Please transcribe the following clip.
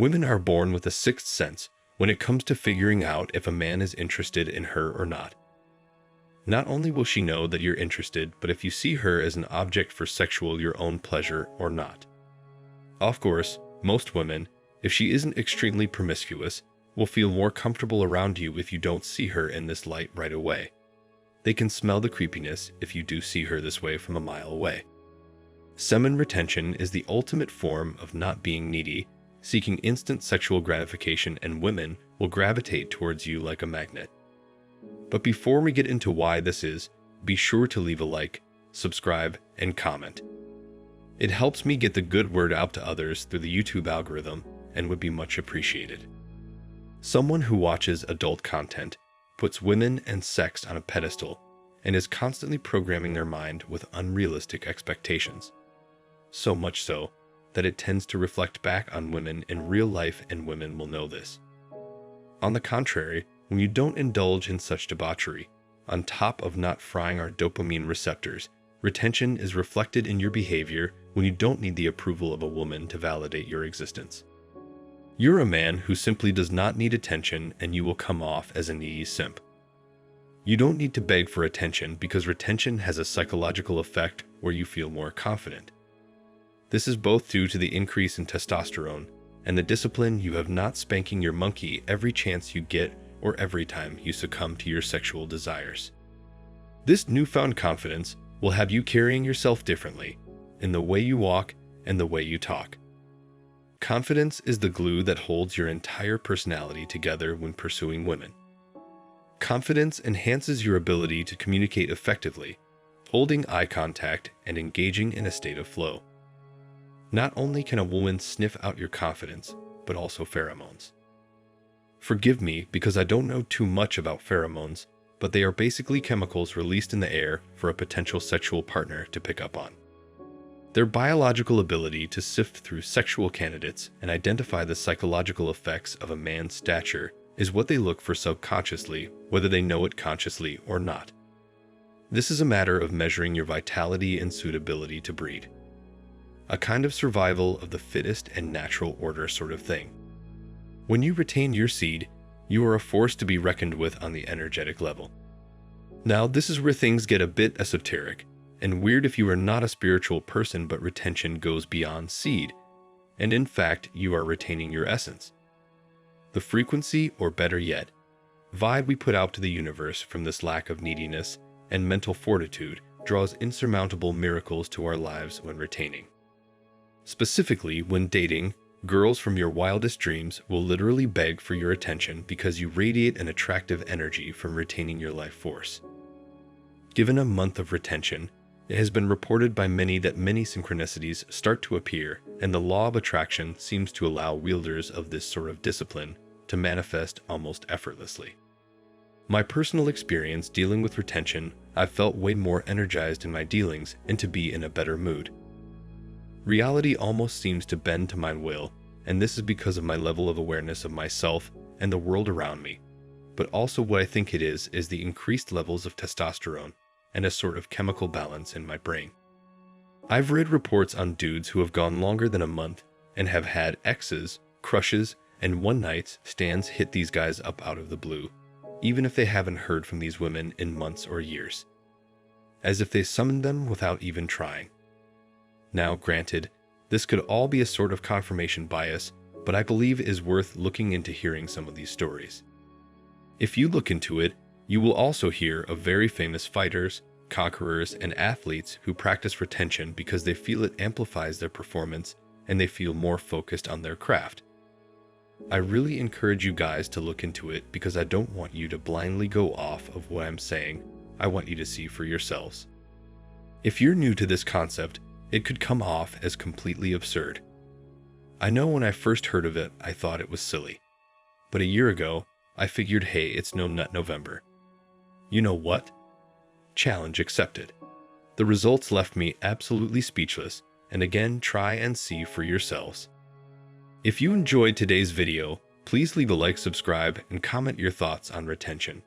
Women are born with a sixth sense when it comes to figuring out if a man is interested in her or not. Not only will she know that you're interested, but if you see her as an object for your own pleasure or not. Of course, most women, if she isn't extremely promiscuous, will feel more comfortable around you if you don't see her in this light right away. They can smell the creepiness if you do see her this way from a mile away. Semen retention is the ultimate form of not being needy, seeking instant sexual gratification, and women will gravitate towards you like a magnet. But before we get into why this is, be sure to leave a like, subscribe, and comment. It helps me get the good word out to others through the YouTube algorithm and would be much appreciated. Someone who watches adult content puts women and sex on a pedestal and is constantly programming their mind with unrealistic expectations. So much so that it tends to reflect back on women in real life, and women will know this. On the contrary, when you don't indulge in such debauchery, on top of not frying our dopamine receptors, retention is reflected in your behavior when you don't need the approval of a woman to validate your existence. You're a man who simply does not need attention, and you will come off as a needy simp. You don't need to beg for attention because retention has a psychological effect where you feel more confident. This is both due to the increase in testosterone and the discipline you have not spanking your monkey every chance you get or every time you succumb to your sexual desires. This newfound confidence will have you carrying yourself differently in the way you walk and the way you talk. Confidence is the glue that holds your entire personality together when pursuing women. Confidence enhances your ability to communicate effectively, holding eye contact and engaging in a state of flow. Not only can a woman sniff out your confidence, but also pheromones. Forgive me because I don't know too much about pheromones, but they are basically chemicals released in the air for a potential sexual partner to pick up on. Their biological ability to sift through sexual candidates and identify the psychological effects of a man's stature is what they look for subconsciously, whether they know it consciously or not. This is a matter of measuring your vitality and suitability to breed. A kind of survival of the fittest and natural order sort of thing. When you retain your seed, you are a force to be reckoned with on the energetic level. Now, this is where things get a bit esoteric and weird if you are not a spiritual person, but retention goes beyond seed, and in fact, you are retaining your essence. The frequency, or better yet, vibe we put out to the universe from this lack of neediness and mental fortitude draws insurmountable miracles to our lives when retaining. Specifically, when dating, girls from your wildest dreams will literally beg for your attention because you radiate an attractive energy from retaining your life force. Given a month of retention, it has been reported by many that many synchronicities start to appear, and the law of attraction seems to allow wielders of this sort of discipline to manifest almost effortlessly. My personal experience dealing with retention, I've felt way more energized in my dealings and to be in a better mood. Reality almost seems to bend to my will, and this is because of my level of awareness of myself and the world around me. But also what I think it is the increased levels of testosterone and a sort of chemical balance in my brain. I've read reports on dudes who have gone longer than a month and have had exes, crushes, and one-night stands hit these guys up out of the blue, even if they haven't heard from these women in months or years. As if they summoned them without even trying. Now, granted, this could all be a sort of confirmation bias, but I believe it is worth looking into hearing some of these stories. If you look into it, you will also hear of very famous fighters, conquerors, and athletes who practice retention because they feel it amplifies their performance and they feel more focused on their craft. I really encourage you guys to look into it because I don't want you to blindly go off of what I'm saying. I want you to see for yourselves. If you're new to this concept, it could come off as completely absurd. I know when I first heard of it, I thought it was silly. But a year ago, I figured, hey, it's no nut November. You know what? Challenge accepted. The results left me absolutely speechless, and again, try and see for yourselves. If you enjoyed today's video, please leave a like, subscribe, and comment your thoughts on retention.